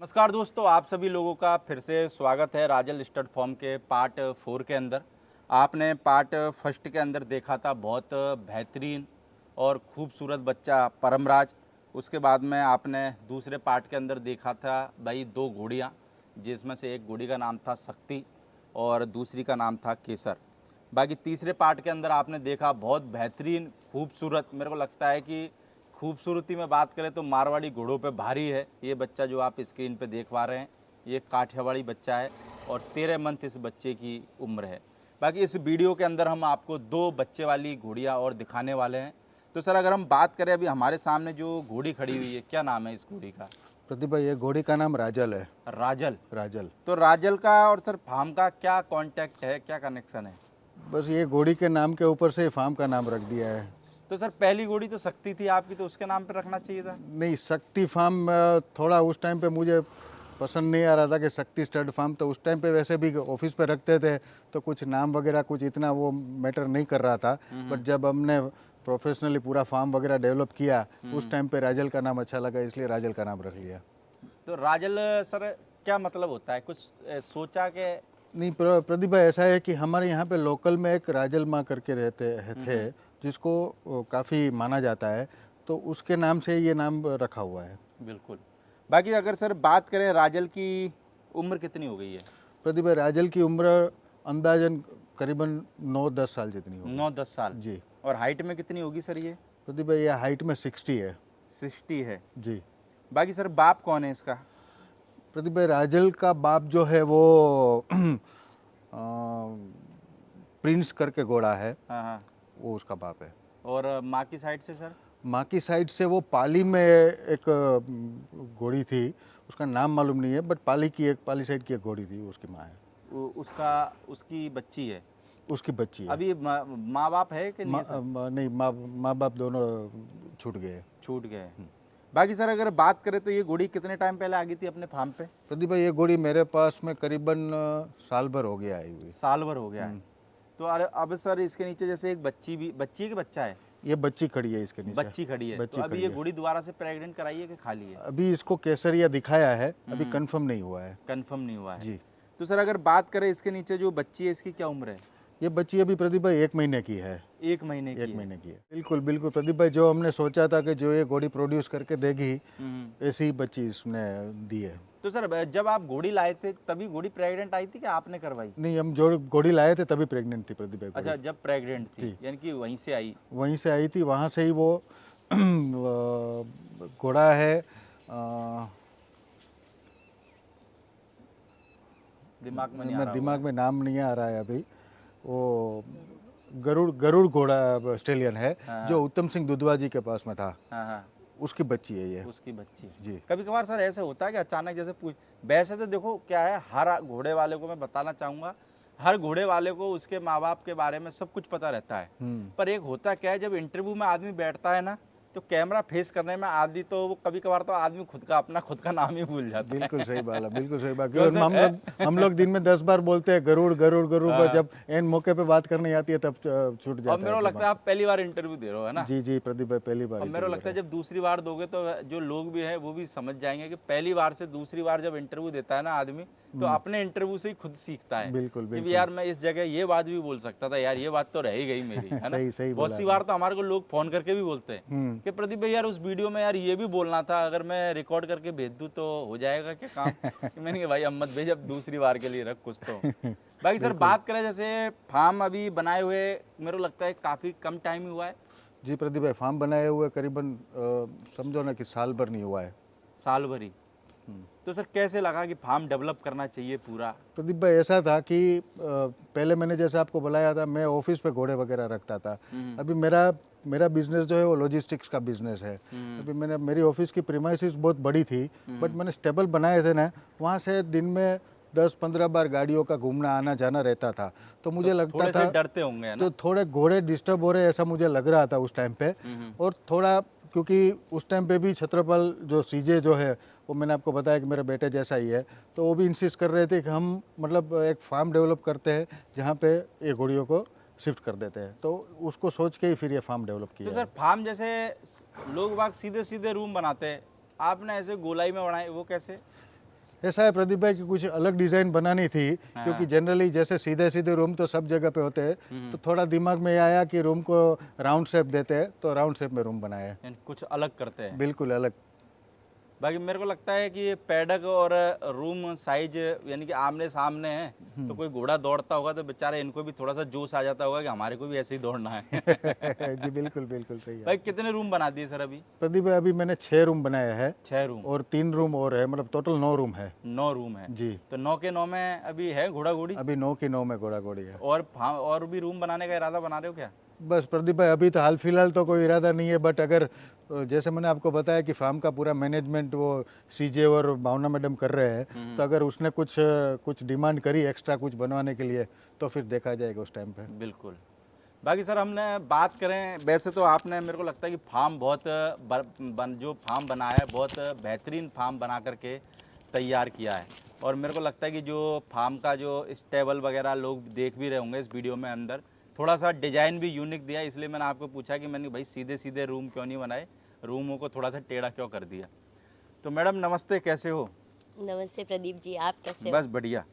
नमस्कार दोस्तों, आप सभी लोगों का फिर से स्वागत है राजल स्टड फॉर्म के पार्ट 4 के अंदर। आपने पार्ट फर्स्ट के अंदर देखा था बहुत बेहतरीन और खूबसूरत बच्चा परमराज। उसके बाद में आपने दूसरे पार्ट के अंदर देखा था भाई दो घोड़ियाँ, जिसमें से एक घोड़ी का नाम था शक्ति और दूसरी का नाम था केसर। बाकी तीसरे पार्ट के अंदर आपने देखा बहुत बेहतरीन खूबसूरत, मेरे को लगता है कि खूबसूरती में बात करें तो मारवाड़ी घोड़ों पे भारी है ये बच्चा जो आप स्क्रीन पे देख पा रहे हैं। ये काठियावाड़ी बच्चा है और 13 मंथ इस बच्चे की उम्र है। बाकी इस वीडियो के अंदर हम आपको दो बच्चे वाली घोड़ियाँ और दिखाने वाले हैं। तो सर अगर हम बात करें अभी हमारे सामने जो घोड़ी खड़ी हुई है, क्या नाम है इस घोड़ी का? प्रदीप भाई, ये घोड़ी का नाम राजल है। राजल। राजल। तो राजल का और सर फार्म का क्या कांटेक्ट है, क्या कनेक्शन है? बस ये घोड़ी के नाम के ऊपर से फार्म का नाम रख दिया है। तो सर पहली घोड़ी तो शक्ति थी आपकी, तो उसके नाम पे रखना चाहिए था। नहीं, शक्ति फार्म थोड़ा उस टाइम पे मुझे पसंद नहीं आ रहा था कि शक्ति स्टड फार्म, तो उस टाइम पे वैसे भी ऑफिस पे रखते थे तो कुछ नाम वगैरह कुछ इतना वो मैटर नहीं कर रहा था। बट जब हमने प्रोफेशनली पूरा फार्म वगैरह डेवलप किया उस टाइम पे राजल का नाम अच्छा लगा, इसलिए राजल का नाम रख लिया। तो राजल सर क्या मतलब होता है, कुछ सोचा के? नहीं, प्रदीप भाई, ऐसा है कि हमारे यहाँ पे लोकल में एक राजल माँ करके थे जिसको काफ़ी माना जाता है, तो उसके नाम से ये नाम रखा हुआ है। बिल्कुल। बाकी अगर सर बात करें राजल की उम्र कितनी हो गई है? प्रदीप भाई, राजल की उम्र अंदाजन करीबन 9-10 साल जितनी होगी। 9-10 साल। जी। और हाइट में कितनी होगी सर ये? प्रदीप भाई, ये हाइट में 60 है। 60 है। जी। बाकी सर बाप कौन है इसका? प्रदीप भाई, राजल का बाप जो है वो प्रिंस करके घोड़ा है, हाँ हाँ। वो उसका बाप है। और माँ की साइड से सर? माँ की साइड से वो पाली में एक घोड़ी थी, उसका नाम मालूम नहीं है, बट पाली साइड की एक घोड़ी थी, वो उसकी माँ है। उसका उसकी बच्ची है। उसकी बच्ची है। अभी माँ बाप है कि नहीं सर? नहीं, माँ बाप दोनों छूट गए। छूट गए। बाकी सर अगर बात करें तो ये घोड़ी कितने टाइम पहले आ गई थी अपने फार्म पे? प्रदीप भाई, ये घोड़ी मेरे पास में करीबन साल भर हो गया आई हुई। साल भर हो गया है। तो अरे अब सर इसके नीचे जैसे एक बच्ची है कि बच्चा है? ये बच्ची खड़ी है इसके नीचे। बच्ची खड़ी है। तो बच्ची अभी खड़ी ये है। घोड़ी दोबारा से प्रेग्नेंट कराई है कि खाली है? अभी इसको केसरिया दिखाया है, अभी कंफर्म नहीं हुआ है। कंफर्म नहीं हुआ है। जी। तो सर अगर बात करें इसके नीचे जो बच्ची है, इसकी क्या उम्र है? ये बच्ची अभी प्रदीप भाई 1 महीने की है। 1 महीने की 1 है। महीने की है। बिल्कुल बिल्कुल प्रदीप भाई, जो हमने सोचा था कि जो ये घोड़ी प्रोड्यूस करके देगी, ऐसी ही बच्ची इसने दी है। तो सर जब आप घोड़ी लाए थे तभी घोड़ी प्रेग्नेंट आई थी कि आपने करवाई? नहीं, हम जो घोड़ी लाए थे तभी प्रेग्नेंट थी प्रदीप भाई अच्छा, घोड़ी। जब प्रेग्नेंट थी जी। यानी कि वहीं से आई। वहीं से आई थी, वहाँ से ही वो घोड़ा है, दिमाग में नहीं आ रहा दिमाग होगा। में नाम नहीं आ रहा है अभी। वो गरुड़ गरुड़ घोड़ा ऑस्ट्रेलियन है, जो उत्तम सिंह दुधवा जी के पास में था, हाँ हाँ। उसकी बच्ची है ये। उसकी बच्ची। जी। कभी कभार सर ऐसे होता है कि अचानक जैसे पूछ, वैसे तो देखो क्या है, हर घोड़े वाले को मैं बताना चाहूँगा, हर घोड़े वाले को उसके माँ बाप के बारे में सब कुछ पता रहता है। पर एक होता क्या है, जब इंटरव्यू में आदमी बैठता है ना, तो कैमरा फेस करने में आदि तो वो कभी कभार तो आदमी खुद का नाम ही भूल जाता है। बिल्कुल सही बात है, बिल्कुल सही बात। क्यों क्योंकि सर? हम लोग दिन में 10 बार बोलते हैं गरुड़ गरुड़ गरुड़, पर हाँ। जब एन मौके पे बात करनी आती है तब छूट और जाता मेरे को है लगता दिमाग है आप पहली बार इंटरव्यू दे रहे हो, है ना? से। जी जी प्रदीप भाई, पहली बार और मेरे को इंटरव्यू लगता है है। जब दूसरी बार दोगे तो जो लोग भी हैं वो भी समझ जाएंगे कि पहली बार से दूसरी बार जब इंटरव्यू देता है ना आदमी, तो अपने इंटरव्यू से ही खुद सीखता है बिल्कुल कि भी बिल्कुल। यार मैं इस जगह ये बात भी बोल सकता था, यार ये बात तो रह ही गई मेरी, है ना? सही सही बहुत बोला सी आपने। बार तो हमारे को लोग फोन करके भी बोलते हैं कि प्रदीप भाई यार उस वीडियो में यार ये भी बोलना था, अगर मैं रिकॉर्ड करके भेज दूँ तो हो जाएगा क्या काम? कि मैंने कहा भाई अब मत भेज, अब दूसरी बार के लिए रख कुछ तो। बाकी सर बात करें जैसे फार्म अभी बनाए हुए, मेरे को लगता है काफ़ी कम टाइम ही हुआ है। जी प्रदीप भाई, फार्म बनाए हुए करीबन समझो ना कि साल भर नहीं हुआ है। साल भरी। तो सर कैसे लगा कि फार्म डेवलप करना चाहिए पूरा? प्रदीप भाई, ऐसा था कि पहले मैंने जैसे आपको बताया था, मैं ऑफिस पे घोड़े वगैरह रखता था। अभी मेरा मेरा बिजनेस जो है वो लॉजिस्टिक्स का बिजनेस है। अभी मेरी ऑफिस की प्रीमाइसेस बहुत बड़ी थी, बट मैंने स्टेबल बनाए थे ना, वहाँ से दिन में 10-15 बार गाड़ियों का घूमना आना जाना रहता था, तो मुझे लगता थोड़े से था डरते होंगे, है ना? तो थोड़े घोड़े डिस्टर्ब हो रहे ऐसा मुझे लग रहा था उस टाइम पे। और थोड़ा, क्योंकि उस टाइम पे भी छत्रपल जो सीजे जो है वो मैंने आपको बताया कि मेरे बेटे जैसा ही है, तो वो भी इंसिस्ट कर रहे थे कि हम मतलब एक फार्म डेवलप करते हैं जहाँ पे ये घोड़ियों को शिफ्ट कर देते हैं, तो उसको सोच के ही फिर ये फार्म डेवलप तो किया सर है। फार्म जैसे लोग बाग सीधे सीधे रूम बनाते हैं, आपने ऐसे गोलाई में बनाए, वो कैसे? ऐसा है प्रदीप भाई कि कुछ अलग डिजाइन बनानी थी, क्योंकि जनरली जैसे सीधे सीधे रूम तो सब जगह पे होते हैं, तो थोड़ा दिमाग में आया कि रूम को राउंड शेप देते हैं, तो राउंड शेप में रूम बनाया है। यानी कुछ अलग करते हैं। बिल्कुल अलग। बाकी मेरे को लगता है कि ये पैडक और रूम साइज यानी कि आमने सामने है, तो कोई घोड़ा दौड़ता होगा तो बेचारे इनको भी थोड़ा सा जोश आ जाता होगा कि हमारे को भी ऐसे ही दौड़ना है। जी बिल्कुल बिल्कुल सही है। भाई कितने रूम बना दिए सर अभी? प्रदीप भाई अभी मैंने 6 रूम बनाया है 6 रूम और 3 रूम और है, मतलब टोटल 9 रूम है। 9 रूम है। जी। तो 9 के 9 में अभी है घोड़ा घोड़ी अभी 9 की 9 में घोड़ा घोड़ी है। और भी रूम बनाने का इरादा बना रहे हो क्या? बस प्रदीप भाई अभी तो हाल फिलहाल तो कोई इरादा नहीं है, बट अगर जैसे मैंने आपको बताया कि फार्म का पूरा मैनेजमेंट वो सीजे और भावना मैडम कर रहे हैं, तो अगर उसने कुछ डिमांड करी एक्स्ट्रा कुछ बनवाने के लिए, तो फिर देखा जाएगा उस टाइम पे। बिल्कुल। बाकी सर हमने बात करें, वैसे तो आपने मेरे को लगता है कि फार्म बहुत जो फार्म बनाया है बहुत बेहतरीन फार्म बना करके तैयार किया है, और मेरे को लगता है कि जो फार्म का जो स्टेबल वगैरह लोग देख भी रहे होंगे इस वीडियो में, अंदर थोड़ा सा डिजाइन भी यूनिक दिया, इसलिए मैंने आपको पूछा कि मैंने भाई सीधे सीधे रूम क्यों नहीं बनाए, रूमों को थोड़ा सा टेढ़ा क्यों कर दिया। तो मैडम नमस्ते, कैसे हो? नमस्ते प्रदीप जी, आप कैसे हो? बस बढ़िया।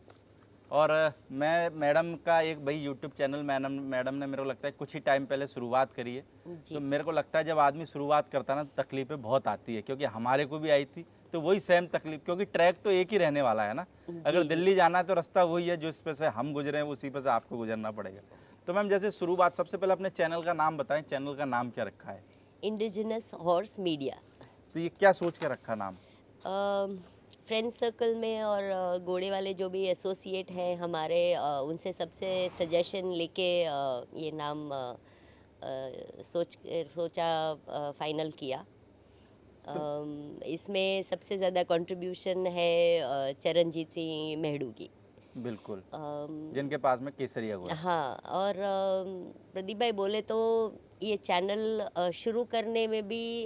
और मैं मैडम का एक भाई यूट्यूब चैनल मैडम ने मेरे को लगता है कुछ ही टाइम पहले शुरुआत करी है, तो मेरे को लगता है जब आदमी शुरुआत करता है ना तो तकलीफें बहुत आती है, क्योंकि हमारे को भी आई थी, तो वही सेम तकलीफ, क्योंकि ट्रैक तो एक ही रहने वाला है ना। अगर दिल्ली जाना है तो रास्ता वही है, जो इस पे से हम गुजरे हैं उसी पे से आपको गुजरना पड़ेगा। तो मैम जैसे शुरुआत, सबसे पहले अपने चैनल का नाम बताएं, चैनल का नाम क्या रखा है? Indigenous horse media. तो ये क्या सोच के रखा नाम? फ्रेंड सर्कल में और घोड़े वाले जो भी एसोसिएट हैं हमारे, उनसे सबसे सजेशन लेके ये नाम सोचा, फाइनल किया। इसमें सबसे ज़्यादा कंट्रीब्यूशन है चरणजीत सिंह मेहड़ू की। बिल्कुल, जिनके पास में केसरिया घोड़ा। हाँ, और प्रदीप भाई बोले तो ये चैनल शुरू करने में भी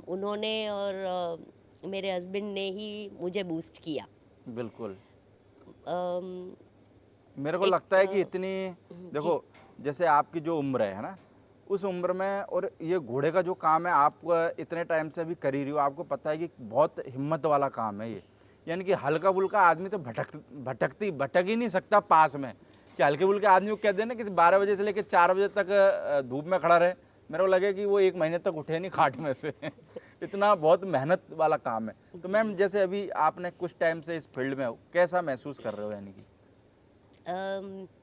उन्होंने और मेरे हस्बैंड ने ही मुझे बूस्ट किया। बिल्कुल। अम, मेरे को एक, लगता है कि इतनी, जी। देखो जैसे आपकी जो उम्र है ना, उस उम्र में, और ये घोड़े का जो काम है आप इतने टाइम से अभी कर ही रही हो, आपको पता है कि बहुत हिम्मत वाला काम है ये, यानी कि हल्का फुल्का आदमी तो भटक ही नहीं सकता पास में, कि हल्के फुल्के आदमी को कह देना कि 12 बजे से लेकर 4 बजे तक धूप में खड़ा रहे, मेरे को लगे कि वो 1 महीने तक उठे नहीं खाट में से। इतना बहुत मेहनत वाला काम है। तो मैम जैसे अभी आपने कुछ टाइम से इस फील्ड में हो, कैसा महसूस कर रहे हो? यानी कि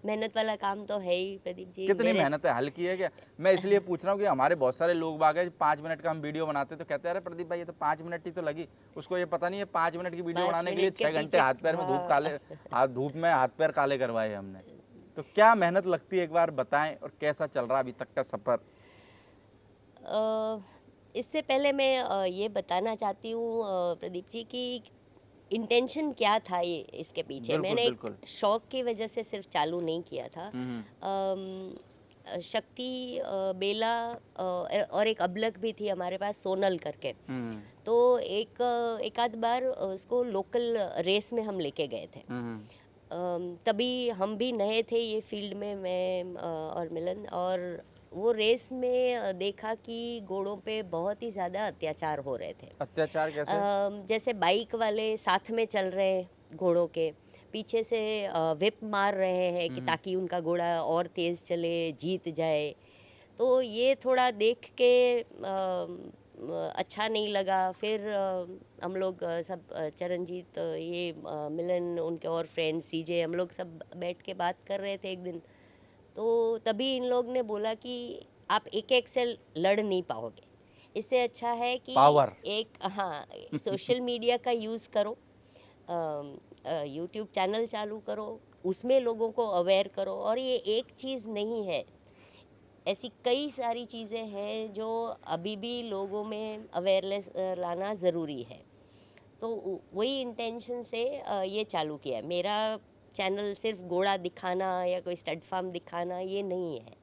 मेहनत वाला काम तो है ही प्रदीप जी। कितनी मेहनत है, हल्की है क्या? मैं इसलिए पूछ रहा हूँ कि हमारे बहुत सारे लोग बाग हैं, 5 मिनट का हम वीडियो बनाते तो कहते हैं अरे प्रदीप भाई ये तो 5 मिनट ही तो लगी, उसको ये पता नहीं है 5 मिनट की वीडियो 5 बनाने के लिए मिनट के 6 घंटे पीछे, हाथ पैर में हाँ। धूप में हाथ पैर काले करवाए हमने। तो क्या मेहनत लगती है, एक बार बताएं, और कैसा चल रहा अभी तक का सफर? इससे पहले मैं ये बताना चाहती हूँ प्रदीप जी कि इंटेंशन क्या था ये इसके पीछे। बिल्कुल, मैंने बिल्कुल। एक शौक की वजह से सिर्फ चालू नहीं किया था। हम्म, शक्ति, बेला, और एक अबलक भी थी हमारे पास, सोनल करके। हम्म, तो एक आध बार उसको लोकल रेस में हम लेके गए थे। हम्म, तभी हम भी नए थे ये फील्ड में, मैं और मिलन, और वो रेस में देखा कि घोड़ों पे बहुत ही ज़्यादा अत्याचार हो रहे थे। अत्याचार कैसे? जैसे बाइक वाले साथ में चल रहे हैं घोड़ों के पीछे से, whip मार रहे हैं कि ताकि उनका घोड़ा और तेज़ चले, जीत जाए। तो ये थोड़ा देख के अच्छा नहीं लगा। फिर हम लोग सब चरणजीत, ये मिलन, उनके और फ्रेंड सीजे, हम लोग सब बैठ के बात कर रहे थे एक दिन। तो तभी इन लोग ने बोला कि आप एक से लड़ नहीं पाओगे, इससे अच्छा है कि पावर। एक, हाँ, सोशल मीडिया का यूज़ करो, यूट्यूब चैनल चालू करो, उसमें लोगों को अवेयर करो। और ये एक चीज़ नहीं है, ऐसी कई सारी चीज़ें हैं जो अभी भी लोगों में अवेयरनेस लाना ज़रूरी है। तो वही इंटेंशन से ये चालू किया है। मेरा चैनल सिर्फ घोड़ा दिखाना या कोई स्टड फार्म दिखाना ये नहीं है,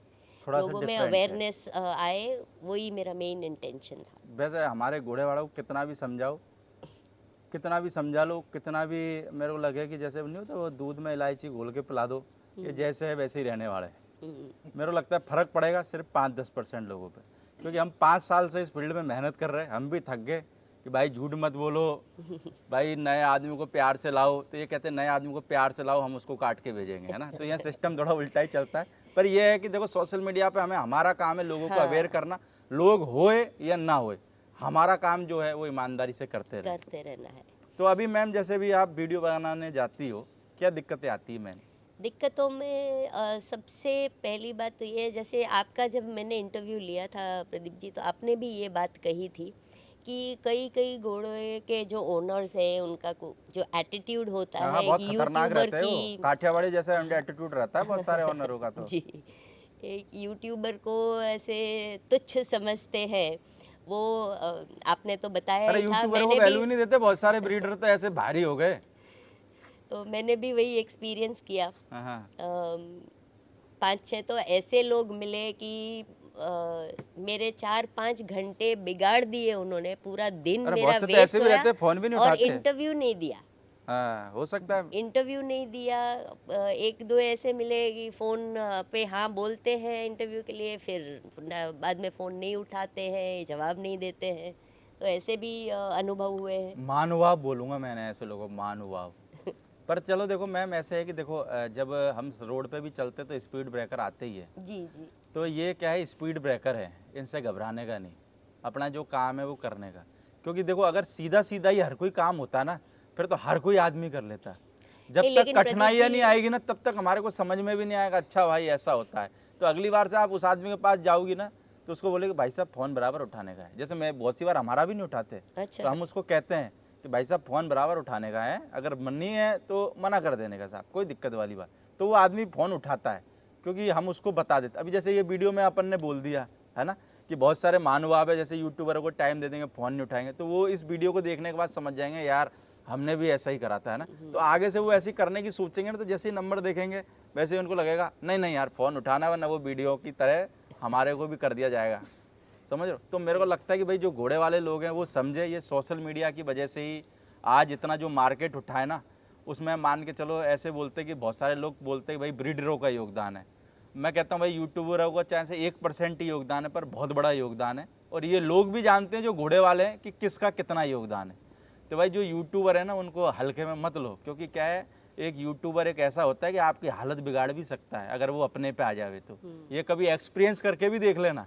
थोड़ा सा लोगों में डिफरेंट है। अवेयरनेस आए, वही मेरा मेन इंटेंशन था। वैसे हमारे घोड़े वालों को कितना भी समझाओ, कितना भी समझा लो, कितना भी मेरे को लगे कि जैसे नहीं होता वो दूध में इलायची घोल के पिला दो, ये जैसे है वैसे ही रहने वाले हैं। मेरे को लगता है फ़र्क पड़ेगा सिर्फ 5-10% लोगों पे, क्योंकि हम 5 साल से इस फील्ड में मेहनत कर रहे हैं, हम भी थक गए, कि भाई झूठ मत बोलो, भाई नए आदमी को प्यार से लाओ, तो ये कहते हैं नए आदमी को प्यार से लाओ, हम उसको काट के भेजेंगे, है ना। तो यह सिस्टम थोड़ा उल्टा ही चलता है। पर यह है कि देखो सोशल मीडिया पे हमें, हमारा काम है लोगों को अवेयर हाँ करना, लोग होए या ना होए, हमारा काम जो है वो ईमानदारी से करते रहे। करते रहना है। तो अभी मैम जैसे भी आप वीडियो बनाने जाती हो, क्या दिक्कतें आती है मैम? दिक्कतों में सबसे पहली बात तो ये है, जैसे आपका जब मैंने इंटरव्यू लिया था प्रदीप जी, तो आपने भी ये बात कही थी कि कई कई घोड़े के जो ओनर्स हैं उनका जो एटीट्यूड होता हाँ हाँ, है बहुत एक खतरनाक यूट्यूबर रहते हैं वो, की। काठियावाड़ी जैसा एटीट्यूड रहता है बहुत सारे ऑनरों का तो। जी, एक यूट्यूबर को ऐसे तुच्छ समझते हैं वो। आपने तो बताया अरे ही था, यूट्यूबर को मैंने भी वैल्यू ही नहीं देते, बहुत सारे ब्रीडर तो ऐसे भारी हो गए। तो मैंने भी वही एक्सपीरियंस किया। हाँ हाँ। 5-6 तो ऐसे लोग मिले कि मेरे 4-5 घंटे बिगाड़ दिए उन्होंने, पूरा दिन अरे मेरा बहुत से तो वेस्ट ऐसे भी होया रहते हैं, फोन भी नहीं और उठाते। इंटरव्यू नहीं दिया। हाँ हो सकता है। इंटरव्यू नहीं दिया। एक दो ऐसे मिले कि फ़ोन पे हाँ बोलते हैं इंटरव्यू के लिए, फिर बाद में फ़ोन नहीं उठाते हैं, जवाब नहीं देते हैं। तो ऐसे भी अनुभव हुए हैं। महानुभाव बोलूँगा मैंने ऐसे लोगों को, महानुभाव। पर चलो देखो मैम, ऐसे है कि देखो जब हम रोड पे भी चलते तो स्पीड ब्रेकर आते ही है। जी जी। तो ये क्या है, स्पीड ब्रेकर है, इनसे घबराने का नहीं, अपना जो काम है वो करने का। क्योंकि देखो अगर सीधा सीधा ही हर कोई काम होता ना, फिर तो हर कोई आदमी कर लेता। जब नहीं तक लेकिन प्रदीप कठिनाइयाँ नहीं जी, आएगी ना, तब तक हमारे को समझ में भी नहीं आएगा, अच्छा भाई ऐसा होता है। तो अगली बार से आप उस आदमी के पास जाओगी ना, तो उसको बोलेगी भाई साहब फ़ोन बराबर उठाने का है। जैसे मैं बहुत सी बार, हमारा भी नहीं उठाते, अच्छा तो हम उसको कहते हैं कि भाई साहब फ़ोन बराबर उठाने का है, अगर मन नहीं है तो मना कर देने का साहब, कोई दिक्कत वाली बात। तो वो आदमी फ़ोन उठाता है, क्योंकि हम उसको बता देते। अभी जैसे ये वीडियो में अपन ने बोल दिया है ना कि बहुत सारे महानुभाव है, जैसे यूट्यूबरों को टाइम दे देंगे, फ़ोन नहीं उठाएंगे, तो वो इस वीडियो को देखने के बाद समझ जाएंगे यार हमने भी ऐसा ही करा था, है ना। तो आगे से वो ऐसे ही करने की सोचेंगे ना, तो जैसे ही नंबर देखेंगे वैसे ही उनको लगेगा नहीं नहीं यार फ़ोन उठाना, वरना वो वीडियो की तरह हमारे को भी कर दिया जाएगा, समझ रहे हो। तो मेरे को लगता है कि भाई जो घोड़े वाले लोग हैं वो समझे, ये सोशल मीडिया की वजह से ही आज इतना जो मार्केट उठा है ना, उसमें मान के चलो ऐसे बोलते कि बहुत सारे लोग बोलते हैं भाई ब्रीडरों का योगदान है। मैं कहता हूँ भाई यूट्यूबरों का चाहे से 1% ही योगदान है, पर बहुत बड़ा योगदान है। और ये लोग भी जानते हैं जो घोड़े वाले हैं कि किसका कितना योगदान है। तो भाई जो यूट्यूबर है ना, उनको हल्के में मत लो, क्योंकि क्या है, एक यूट्यूबर एक ऐसा होता है कि आपकी हालत बिगाड़ भी सकता है अगर वो अपने पे आ जावे तो। ये कभी एक्सपीरियंस करके भी देख लेना।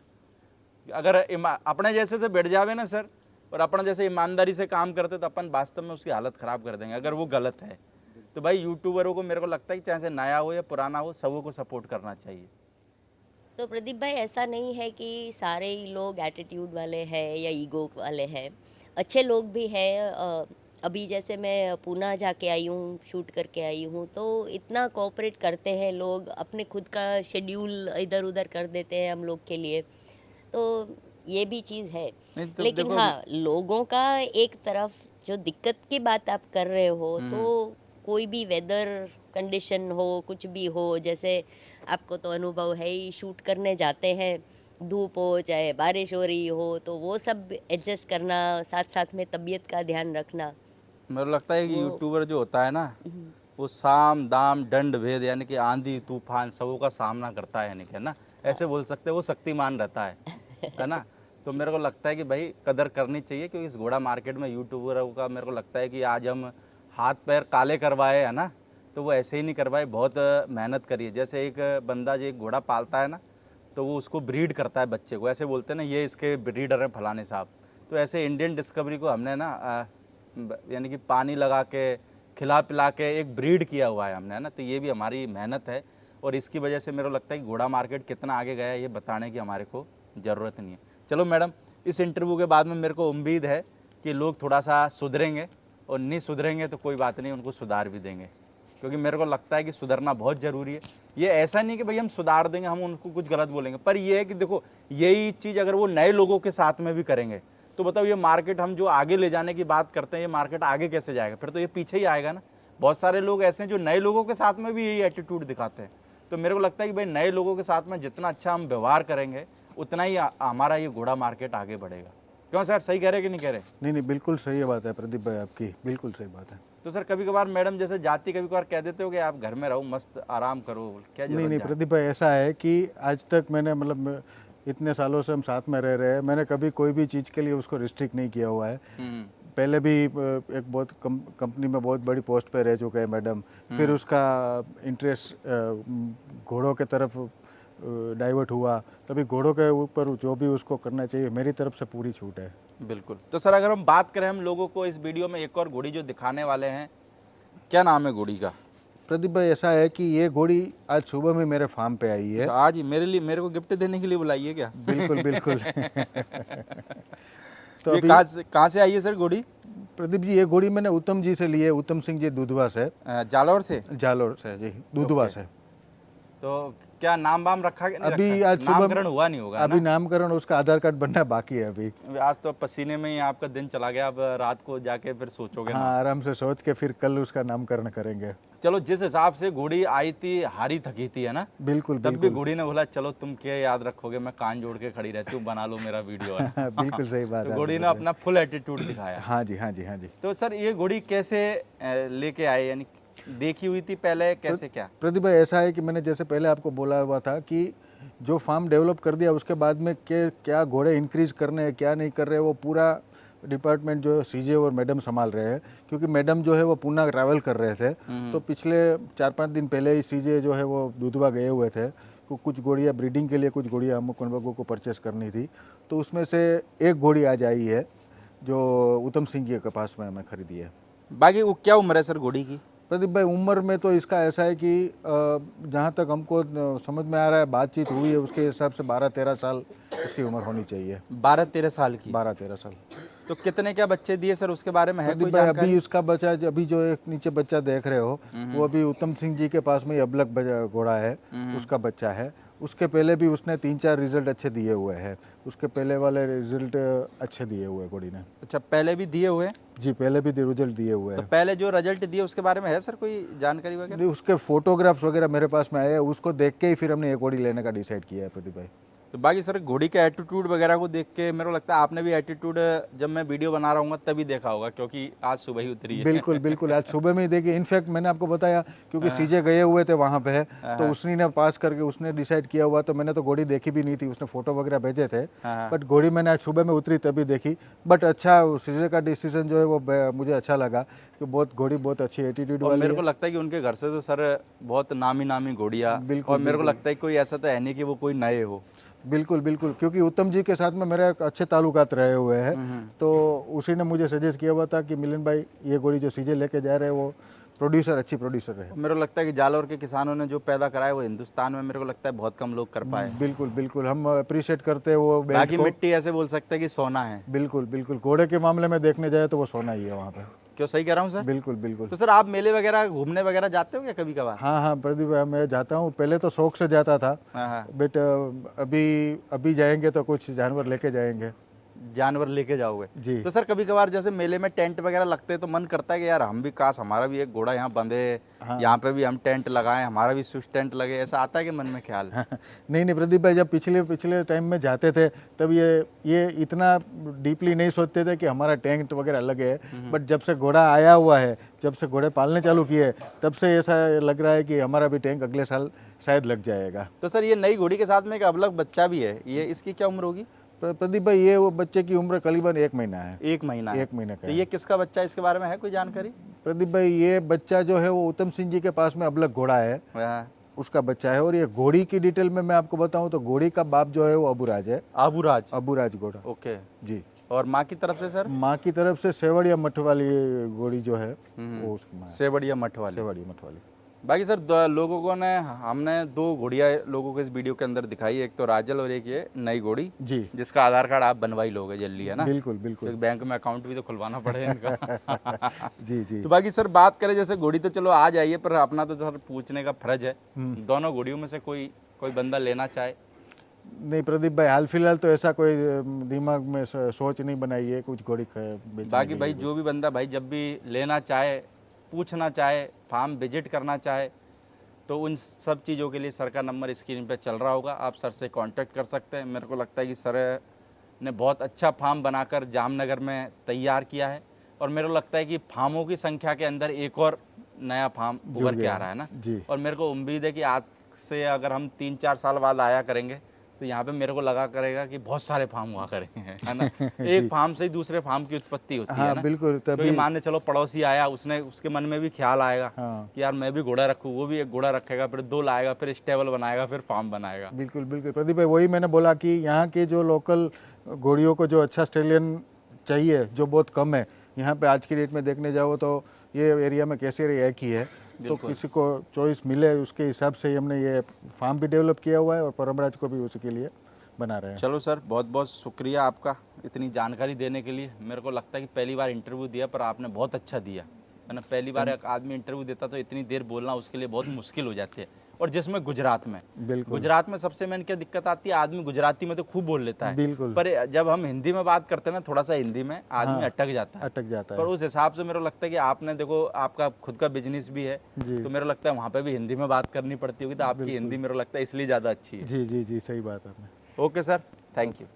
अगर अपने जैसे से बैठ जावे ना सर, और अपना जैसे ईमानदारी से काम करते, तो अपन वास्तव में उसकी हालत ख़राब कर देंगे अगर वो गलत है। तो भाई यूट्यूबरों को मेरे को लगता है कि चाहे से नया हो या पुराना हो, सबों को सपोर्ट करना चाहिए। तो प्रदीप भाई ऐसा नहीं है कि सारे ही लोग एटीट्यूड वाले हैं या ईगो वाले हैं, अच्छे लोग भी हैं। अभी जैसे मैं पूना जाके आई हूँ, शूट करके आई हूँ, तो इतना कोऑपरेट करते हैं लोग, अपने खुद का शेड्यूल इधर उधर कर देते हैं हम लोग के लिए। तो ये भी चीज़ है। नहीं तो लेकिन देखो, हाँ, लोगों का एक तरफ जो दिक्कत की बात आप कर रहे हो, तो कोई भी वेदर कंडीशन हो, कुछ भी हो, जैसे आपको तो अनुभव है ही, शूट करने जाते हैं, धूप हो चाहे बारिश हो रही हो, तो वो सब एडजस्ट करना, साथ साथ में तबीयत का ध्यान रखना। मेरे को लगता है कि वो यूट्यूबर जो होता है ना, वो साम दाम दंड भेद यानी कि आंधी तूफान सबों का सामना करता है, यानी कि, है ना, ऐसे बोल सकते हैं वो शक्तिमान रहता है ना। तो मेरे को लगता है कि भाई कदर करनी चाहिए, क्योंकि इस घोड़ा मार्केट में यूट्यूबरों का मेरे को लगता है कि आज हम हाथ पैर काले करवाए, है ना, तो वो ऐसे ही नहीं करवाए, बहुत मेहनत करिए। जैसे एक बंदा जो एक घोड़ा पालता है ना, तो वो उसको ब्रीड करता है बच्चे को, ऐसे बोलते हैं ना ये इसके ब्रीडर हैं फलाने साहब। तो ऐसे इंडियन डिस्कवरी को हमने ना यानी कि पानी लगा के खिला पिला के एक ब्रीड किया हुआ है हमने, है ना। तो ये भी हमारी मेहनत है, और इसकी वजह से मेरे को लगता है कि घोड़ा मार्केट कितना आगे गया है ये बताने की हमारे को ज़रूरत नहीं है। चलो मैडम, इस इंटरव्यू के बाद में मेरे को उम्मीद है कि लोग थोड़ा सा सुधरेंगे, और नहीं सुधरेंगे तो कोई बात नहीं, उनको सुधार भी देंगे, क्योंकि मेरे को लगता है कि सुधरना बहुत ज़रूरी है। ये ऐसा नहीं कि भाई हम सुधार देंगे, हम उनको कुछ गलत बोलेंगे, पर ये है कि देखो यही चीज़ अगर वो नए लोगों के साथ में भी करेंगे, तो बताओ ये मार्केट हम जो आगे ले जाने की बात करते हैं, ये मार्केट आगे कैसे जाएगा, फिर तो ये पीछे ही आएगा ना। बहुत सारे लोग ऐसे हैं जो नए लोगों के साथ में भी यही एटीट्यूड दिखाते हैं। तो मेरे को लगता है कि भाई नए लोगों के साथ में जितना अच्छा हम व्यवहार करेंगे, उतना ही हमारा ये घोड़ा मार्केट आगे बढ़ेगा। क्यों सर, सही कह रहे कि नहीं कह रहे? नहीं नहीं, बिल्कुल सही बात है प्रदीप भाई, आपकी बिल्कुल सही बात है। तो सर कभी कभार मैडम जैसे जाती, कभी कभार कह देते हो कि आप घर में रहो, मस्त आराम करो, क्या नहीं जरूरत नहीं जाने? प्रदीप भाई, ऐसा है कि आज तक मैंने मतलब इतने सालों से हम साथ में रह रहे हैं, मैंने कभी कोई भी चीज़ के लिए उसको रिस्ट्रिक्ट नहीं किया हुआ है। पहले भी एक बहुत कंपनी में बहुत बड़ी पोस्ट पे रह चुके हैं मैडम, फिर उसका इंटरेस्ट घोड़ों के तरफ डाइवर्ट हुआ, तभी घोड़ों के ऊपर जो भी उसको करना चाहिए मेरी तरफ से पूरी छूट है। बिल्कुल। तो सर अगर हम बात करें, हम लोगों को इस वीडियो में एक और घोड़ी जो दिखाने वाले हैं, क्या नाम है घोड़ी का? प्रदीप भाई, ऐसा है कि ये घोड़ी आज सुबह में मेरे फार्म पे आई है। अच्छा, आज ही मेरे को गिफ्ट देने के लिए बुलाई है क्या? बिल्कुल बिल्कुल। तो ये अभी कहाँ से आई है सर घोड़ी? प्रदीप जी, ये घोड़ी मैंने उत्तम जी से ली है, उत्तम सिंह जी दुधवा से, जालौर से। जालोर से जी, दुधवा से। तो क्या नाम वाम रखा कि नहीं अभी रखा? आज सुबह नामकरण हुआ नहीं होगा अभी नामकरण, उसका आधार कार्ड बनना बाकी है अभी। ना? आज तो पसीने में ही आपका दिन चला गया, अब रात को जाके फिर सोचोगे ना। हाँ, आराम से सोच के फिर कल उसका नामकरण करेंगे। चलो, जिस हिसाब से घोड़ी आई थी, हारी थकी थी, है ना? बिल्कुल तब भी बिल्कुल। घोड़ी ने बोला चलो तुम क्या याद रखोगे, मैं कान जोड़ के खड़ी रहती हूँ, बना लो मेरा वीडियो है। बिल्कुल सही बात तो है। घोड़ी ने अपना फुल एटीट्यूड दिखाया। हाँ जी, हाँ जी, हाँ जी। तो सर ये घोड़ी कैसे लेके आए, यानी देखी हुई थी पहले, कैसे क्या? प्रदीप भाई, ऐसा है कि मैंने जैसे पहले आपको बोला हुआ था कि जो फार्म डेवलप कर दिया उसके बाद में क्या घोड़े इंक्रीज करने हैं, क्या नहीं कर रहे, वो पूरा डिपार्टमेंट जो है सीजे और मैडम संभाल रहे हैं। क्योंकि मैडम जो है वो पूना ट्रैवल कर रहे थे, तो पिछले 4-5 दिन पहले ही सीजे जो है वो दुधवा गए हुए थे। कुछ घोड़ियाँ ब्रीडिंग के लिए, कुछ घोड़ियाँ अमुक लोगों को परचेस करनी थी, तो उसमें से एक घोड़ी आज आई है जो उत्तम सिंह जी के पास में हमें खरीदी है। बाकी वो क्या उम्र है सर घोड़ी की? प्रदीप भाई, उम्र में तो इसका ऐसा है कि जहाँ तक हमको समझ में आ रहा है, बातचीत हुई है, उसके हिसाब से 12-13 साल उसकी उम्र होनी चाहिए। 12-13 साल की। 12-13 साल। तो कितने क्या बच्चे दिए सर, उसके बारे में है कोई प्रदीप भाई, जानकारी? अभी उसका बच्चा, अभी जो एक नीचे बच्चा देख रहे हो, वो अभी उत्तम सिंह जी के पास में ही अबलग घोड़ा है, उसका बच्चा है। उसके पहले भी उसने 3-4 रिजल्ट अच्छे दिए हुए हैं, उसके पहले वाले रिजल्ट अच्छे दिए हुए घोड़ी ने। अच्छा, पहले भी दिए हुए हैं? जी, पहले भी रिजल्ट दिए हुए तो हैं। पहले जो रिजल्ट दिए उसके बारे में है सर कोई जानकारी वगैरह? नहीं, उसके फोटोग्राफ्स वगैरह मेरे पास में आए हैं, उसको देख के ही फिर हमने एक घोड़ी लेने का डिसाइड किया है प्रदीप भाई। तो बाकी सर घोड़ी के एटीट्यूड वगैरह को देख के मेरे को लगता है आपने भी एटीट्यूड जब मैं वीडियो बना रहा हूँ तभी देखा होगा, क्योंकि आज सुबह ही उतरी है। बिल्कुल बिल्कुल, आज सुबह में ही देखिए। इनफैक्ट मैंने आपको बताया, क्योंकि सीजे गए हुए थे वहाँ पे, तो उसने ने पास करके उसने डिसाइड किया हुआ, तो मैंने तो घोड़ी देखी भी नहीं थी, उसने फोटो वगैरह भेजे थे, बट घोड़ी मैंने आज सुबह में उतरी तभी देखी। बट अच्छा, सीजे का डिसीजन जो है वो मुझे अच्छा लगा कि बहुत घोड़ी बहुत अच्छी एटीट्यूड और वाली मेरे है। को लगता है कि उनके घर से तो सर बहुत नामी घोड़ियाँ, बिल्कुल, और मेरे को बिल्कुल। लगता है कोई ऐसा तो है नहीं कि वो कोई नए हो। बिल्कुल बिल्कुल, क्योंकि उत्तम जी के साथ में मेरे अच्छे ताल्लुकात रहे हुए हैं, तो उसी ने मुझे सजेस्ट किया हुआ था कि मिलन भाई, ये घोड़ी जो सीजे लेके जा रहे हैं वो प्रोड्यूसर, अच्छी प्रोड्यूसर है। मेरे को लगता है कि जालौर के किसानों ने जो पैदा कराया वो हिंदुस्तान में मेरे को लगता है बहुत कम लोग कर पाए। बिल्कुल बिल्कुल, हम अप्रिशिएट करते हैं वो बेल्ट बाकी को। मिट्टी ऐसे बोल सकते हैं कि सोना है। बिल्कुल बिल्कुल, घोड़े के मामले में देखने जाए तो वो सोना ही है वहाँ पे। क्यों, सही कह रहा हूँ सर? बिल्कुल बिल्कुल। तो सर आप मेले वगैरह घूमने वगैरह जाते हो क्या कभी कभार? हाँ हाँ प्रदीप भाई, मैं जाता हूँ, पहले तो शौक से जाता था, हाँ, बट अभी जाएंगे तो कुछ जानवर लेके जाएंगे। जानवर लेके जाओगे जी। तो सर कभी कभार जैसे मेले में टेंट वगैरह लगते हैं तो मन करता है कि यार हम भी, काश हमारा भी एक घोड़ा यहाँ बंधे, यहाँ पे भी हम टेंट लगाएं, हमारा भी स्विच टेंट लगे, ऐसा आता है कि मन में ख्याल? नहीं प्रदीप भाई, जब पिछले टाइम में जाते थे तब ये इतना डीपली नहीं सोचते थे कि हमारा टेंट वगैरह लगे, बट जब से घोड़ा आया हुआ है, जब से घोड़े पालने चालू किए, तब से ऐसा लग रहा है कि हमारा भी टैंक अगले साल शायद लग जाएगा। तो सर ये नई घोड़ी के साथ में एक अबलग बच्चा भी है, ये इसकी क्या उम्र होगी? प्रदीप भाई, ये वो बच्चे की उम्र करीबन 1 महीना है। 1 महीना है। 1 महीने का तो है। ये किसका बच्चा है, इसके बारे में है कोई जानकारी? प्रदीप भाई, ये बच्चा जो है वो उत्तम सिंह जी के पास में अबलग घोड़ा है, हाँ। उसका बच्चा है। और ये घोड़ी की डिटेल में मैं आपको बताऊं तो घोड़ी का बाप जो है वो अबूराज है, आबूराज। अबूराज घोड़ा। ओके। जी। और माँ की तरफ से सर? माँ की तरफ से सेवड़िया मठ वाली घोड़ी जो है वो उसकी माँ है। सेवड़िया मठ वाली। सेवड़िया मठ वाली। बाकी सर लोगों को ने, हमने 2 घोड़ियाँ लोगों को इस वीडियो के अंदर दिखाई, एक तो राजल और एक ये नई घोड़ी, जी। जिसका आधार कार्ड आप बनवाई लोगे जल्दी, है ना? बिल्कुल बिल्कुल। तो बैंक में अकाउंट भी तो खुलवाना पड़ेगा इनका। जी जी। तो बाकी सर बात करें, जैसे घोड़ी तो चलो आ जाइए, पर अपना तो सर पूछने का फर्ज है, दोनों घोड़ियों में से कोई बंदा लेना चाहे? नहीं प्रदीप भाई, हाल फिलहाल तो ऐसा कोई दिमाग में सोच नहीं बनाई है कुछ घोड़ी बेचने बाकी के भाई लिए। जो भी बंदा भाई जब भी लेना चाहे, पूछना चाहे, फार्म विजिट करना चाहे, तो उन सब चीज़ों के लिए सर का नंबर स्क्रीन पे चल रहा होगा, आप सर से कांटेक्ट कर सकते हैं। मेरे को लगता है कि सर ने बहुत अच्छा फार्म बनाकर जामनगर में तैयार किया है, और मेरे को लगता है कि फार्मों की संख्या के अंदर एक और नया फार्म उभर के आ रहा है ना। जी। और मेरे को उम्मीद है कि आज से अगर हम 3-4 साल बाद आया करेंगे तो यहाँ पे मेरे को लगा करेगा कि बहुत सारे फार्म हुआ करेंगे, है ना। एक फार्म से ही दूसरे फार्म की उत्पत्ति होती है हाँ ना। बिल्कुल, क्योंकि तभी मान के चलो पड़ोसी आया, उसने उसके मन में भी ख्याल आएगा हाँ कि यार मैं भी घोड़ा रखूँ, वो भी एक घोड़ा रखेगा, फिर 2 लाएगा, फिर स्टेबल बनाएगा, फिर फार्म बनाएगा। बिल्कुल बिल्कुल प्रदीप भाई, वही मैंने बोला कि यहाँ के जो लोकल घोड़ियों को जो अच्छा ऑस्ट्रेलियन चाहिए, जो बहुत कम है यहाँ पे आज की डेट में देखने जाओ तो ये एरिया में केसरी एक ही है। तो बिल्कुल। किसी को चॉइस मिले उसके हिसाब से ही हमने ये फार्म भी डेवलप किया हुआ है और परमराज को भी उसी के लिए बना रहे हैं। चलो सर, बहुत बहुत शुक्रिया आपका इतनी जानकारी देने के लिए। मेरे को लगता है कि पहली बार इंटरव्यू दिया, पर आपने बहुत अच्छा दिया, है ना। पहली बार एक आदमी इंटरव्यू देता तो इतनी देर बोलना उसके लिए बहुत मुश्किल हो जाती है, और जिसमें गुजरात में, बिल्कुल गुजरात में सबसे मेन क्या दिक्कत आती है, आदमी गुजराती में तो खूब बोल लेता है, बिल्कुल पर जब हम हिंदी में बात करते हैं ना, थोड़ा सा हिंदी में आदमी हाँ, अटक जाता है। अटक जाता पर है उस हिसाब से मेरे को लगता है कि आपने देखो, आपका खुद का बिजनेस भी है, जी तो मेरे को लगता है वहाँ पे भी हिंदी में बात करनी पड़ती होगी, तो आपकी हिंदी मेरे को लगता है इसलिए ज़्यादा अच्छी है। जी जी जी, सही बात है। Okay sir, thank you.